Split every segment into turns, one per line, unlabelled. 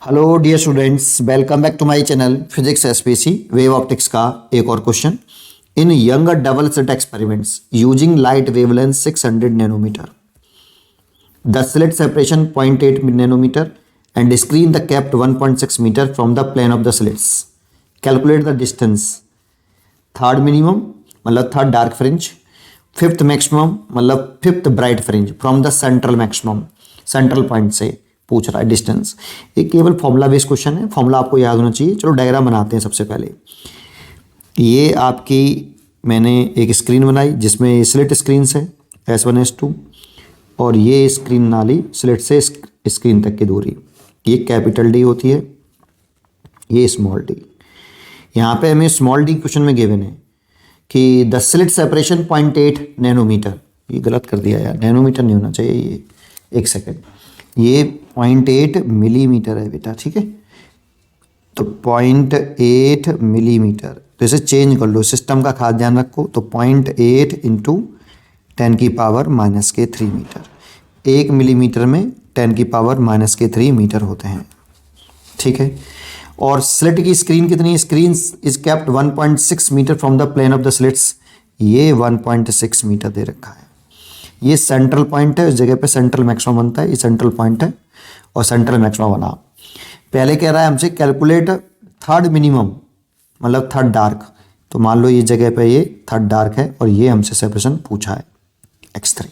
Hello dear students, welcome back to my channel physics SPC wave optics का एक और question. In younger double slit experiments using light wavelength 600 nanometre, the slit separation 0.8 nanometre and screen the kept 1.6 metre from the plane of the slits. Calculate the distance. Third minimum मतलब third dark fringe, fifth maximum मतलब fifth bright fringe from the central maximum, central point से पूछ रहा है distance. एक केवल formula based question है, formula आपको याद होना चाहिए। चलो डायग्राम बनाते हैं। सबसे पहले ये आपकी मैंने एक स्क्रीन बनाई जिसमें स्लिट स्क्रीन है S1 S2 और ये स्क्रीन नाली स्लिट से स्क्रीन तक की दूरी, ये कैपिटल डी होती है, ये स्मॉल डी। यहाँ पे हमें स्मॉल डी क्वेश्चन में गिवन है कि द स्लिट सेपरेशन 0.8 नैनोमीटर। ये गलत कर दिया यार, नैनोमीटर नहीं होना चाहिए ये, एक सेकेंड, ये 0.8 मिलीमीटर है बेटा, ठीक है। तो 0.8 मिलीमीटर, तो इसे चेंज कर लो, सिस्टम का खास ध्यान रखो। तो 0.8 इंटू 10⁻³ मीटर, 1 मिलीमीटर में 10⁻³ मीटर होते हैं, ठीक है। और स्लिट की स्क्रीन कितनी है? Screen is kept 1.6 metre from the plane of the slits, ये 1.6 मीटर दे रखा है। ये सेंट्रल पॉइंट है, उस जगह पे सेंट्रल मैक्सिमम बनता है, ये सेंट्रल पॉइंट है और सेंट्रल मैक्सिमम बना। पहले कह रहा है हमसे कैलकुलेट थर्ड मिनिमम मतलब थर्ड डार्क, तो मान लो ये जगह पे ये थर्ड डार्क है और ये हमसे सेपरेशन पूछा है x3।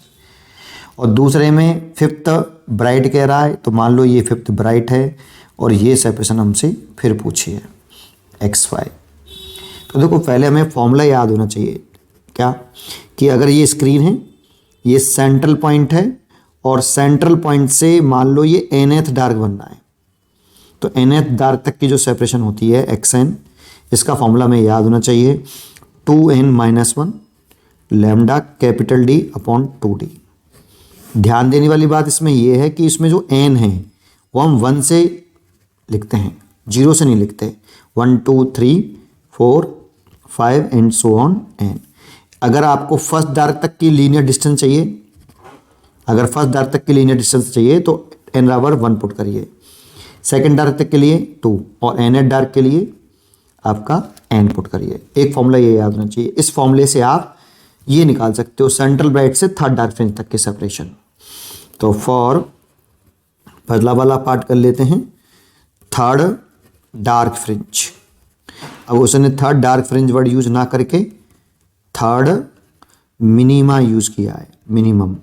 और दूसरे में फिफ्थ ब्राइट कह रहा है, तो मान लो ये फिफ्थ ब्राइट है और ये सेपरेशन हमसे फिर पूछी है x5। तो देखो पहले हमें फॉर्मूला याद होना चाहिए क्या, कि अगर ये स्क्रीन है, ये सेंट्रल पॉइंट है और सेंट्रल पॉइंट से मान लो ये nth डार्क बनना है, तो nth डार्क तक की जो सेपरेशन होती है xn, इसका फॉर्मूला में याद होना चाहिए 2n-1 lambda capital D upon 2D। ध्यान देने वाली बात इसमें यह है कि इसमें जो n है वो हम 1 से लिखते हैं, 0 से नहीं लिखते। 1 2 3 4 5 एंड सो ऑन n। अगर आपको फर्स्ट डार्क तक की लीनियर डिस्टेंस चाहिए, अगर फर्स्ट डार्क तक की लीनियर डिस्टेंस चाहिए तो n=1 पुट करिए, सेकंड डार्क तक के लिए 2 और nth डार्क के लिए आपका n पुट करिए। एक फॉर्मूला ये याद होना चाहिए। इस फॉर्मूले से आप ये निकाल सकते हो सेंट्रल ब्राइट से थर्ड डार्क फ्रिंज तक के सेपरेशन। तो फॉर पहला वाला पार्ट कर लेते हैं, थर्ड डार्क फ्रिंज। अब उसने third dark fringe word use ना करके थर्ड मिनिमा यूज किया है। मिनिमम,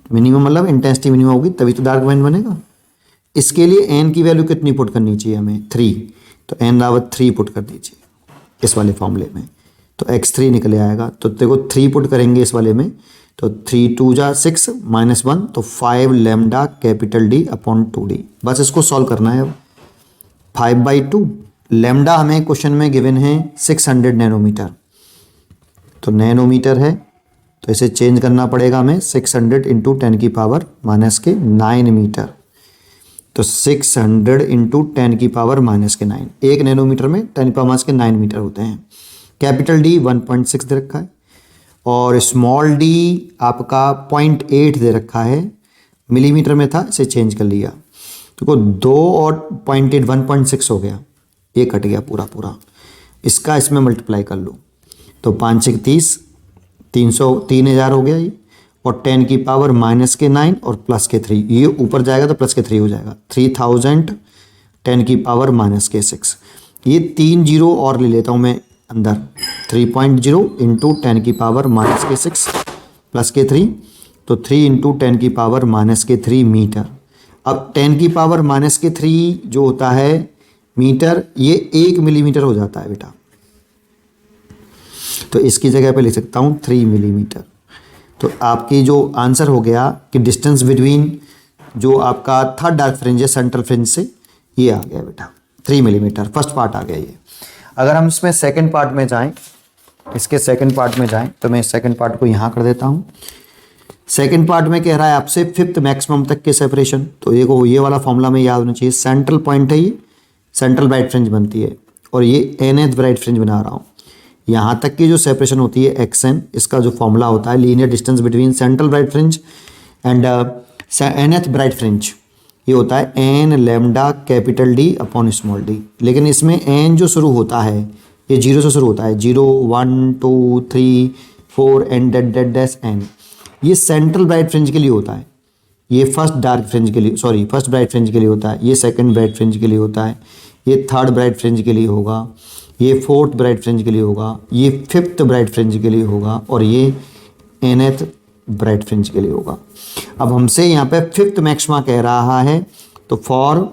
मिनिमम मतलब इंटेंसिटी मिनिमम होगी तभी तो डार्क फ्रिंज बनेगा। इसके लिए n की वैल्यू कितनी पुट करनी चाहिए हमें? 3, तो n=3 पुट कर दीजिए इस वाले फॉर्मूले में, तो x3 निकले आएगा। तो देखो 3 पुट करेंगे इस वाले में, तो 3 2 6 -1, तो 5 lambda capital D upon 2D। बस इसको सॉल्व करना है। अब 5/2 लैम्डा हमें क्वेश्चन में गिवन है 600 नैनोमीटर, तो नैनोमीटर है तो इसे चेंज करना पड़ेगा हमें 600 इंटू 10⁻⁹ मीटर। तो 600 इंटू 10⁻⁹, 1 नैनोमीटर में 10⁻⁹ मीटर होते हैं। कैपिटल D 1.6 दे रखा है और स्मॉल d आपका 0.8 दे रखा है, मिलीमीटर में था इसे चेंज कर लिया। तो 2 और 0.8 1.6 हो गया, ये कट गया पूरा पूरा, इसका इसमें मल्टीप्लाई कर लो तो 5 6 30, 3000 हो गया ये, और 10⁻⁻⁹ और +3, ये ऊपर जाएगा तो +3 हो जाएगा, 3000 10⁻⁻⁶। ये 3 जीरो और ले लेता हूँ मैं अंदर, 3.0 इंटू 10⁻⁻⁶ +3, तो 3 इंटू 10⁻⁻³ मीटर। अब 10⁻⁻³ जो होता है मीटर, ये 1 मिलीमीटर हो जाता है बेटा, तो इसकी जगह पे लिख सकता हूँ 3 मिलीमीटर। तो आपकी जो आंसर हो गया कि डिस्टेंस बिटवीन जो आपका थर्ड डार्क फ्रिंज है सेंट्रल फ्रिंज से, ये आ गया बेटा 3 मिलीमीटर। फर्स्ट पार्ट आ गया ये। अगर हम इसमें सेकंड पार्ट में जाएं, इसके सेकंड पार्ट में जाएं, तो मैं सेकंड पार्ट को यहाँ कर देता हूँ। सेकंड पार्ट में कह रहा है आपसे फिफ्थ मैक्सिमम तक के सेपरेशन, तो ये वाला फॉर्मूला में याद होना चाहिए। सेंट्रल पॉइंट है, ये सेंट्रल ब्राइट फ्रिंज बनती है और ये nth ब्राइट फ्रिंज बना रहा हूँ। यहाँ तक की जो सेपरेशन होती है xn, इसका जो फॉर्मूला होता है linear distance between central bright fringe and nth bright fringe, ये होता है N lambda capital D upon small D. लेकिन इसमें एन जो शुरू होता है ये 0 से शुरू होता है, 0 1 2 3 4 एंड डेट डैश एन। ये सेंट्रल ब्राइट फ्रिंज के लिए होता है, ये फर्स्ट डार्क फ्रिंज के लिए, सॉरी फर्स्ट ब्राइट फ्रिंज के लिए होता है, ये सेकंड ब्राइट फ्रिंज के लिए होता है, ये थर्ड ब्राइट फ्रिंज के लिए होगा, ये फोर्थ ब्राइट फ्रिंज के लिए होगा, ये फिफ्थ ब्राइट फ्रिंज के लिए होगा और ये एनथ ब्राइट फ्रिंज के लिए होगा। अब हमसे यहाँ पे फिफ्थ मैक्सिमा कह रहा है, तो फॉर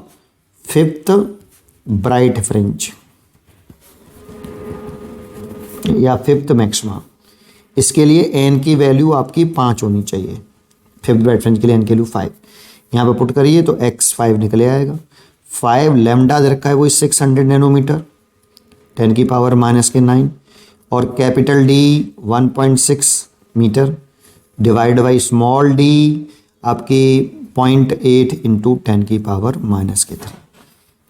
फिफ्थ ब्राइट फ्रिंज या फिफ्थ मैक्सिमा, इसके लिए एन की वैल्यू आपकी 5 होनी चाहिए। फिफ्थ ब्राइट फ्रिंज के लिए एन की वैल्यू 5 यहाँ पे पुट करिए तो x5 निकले आएगा। 5 लैम्डा दे रखा है वो 600 नैनोमीटर 10 की पावर -9 और capital D 1.6 metre divide by small D आपकी 0.8 इंटू 10 की पावर -3।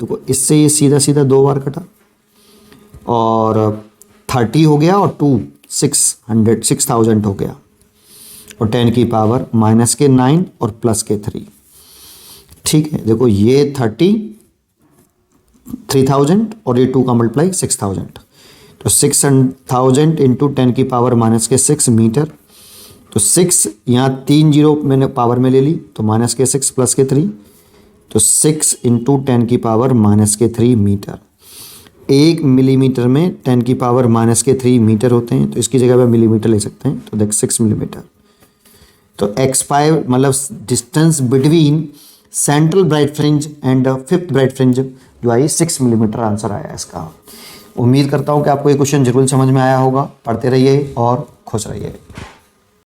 तो इससे ये सीधा सीधा 2 बार कटा और 30 हो गया और 2 6000 हो गया और 10 की पावर -9 और +3। ठीक है, देखो ये 3000 और ये 2 का मल्टीप्लाई 6000, तो 6000 इंटू 10 की पावर -6 मीटर। तो 6 यहाँ 3 जीरो मैंने पावर में ले ली तो -6 +3, तो 6 इंटू 10 की पावर -3 मीटर। 1 मिलीमीटर में 10 की पावर -3 मीटर होते हैं, तो इसकी जगह पे मिलीमीटर ले सकते हैं, तो देख 6 मिलीमीटर। तो x5 मतलब distance between central bright fringe and fifth bright fringe जो आई 6 मिलीमीटर आंसर आया इसका। उम्मीद करता हूँ कि आपको ये क्वेश्चन जरूर समझ में आया होगा। पढ़ते रहिए और खुश रहिए।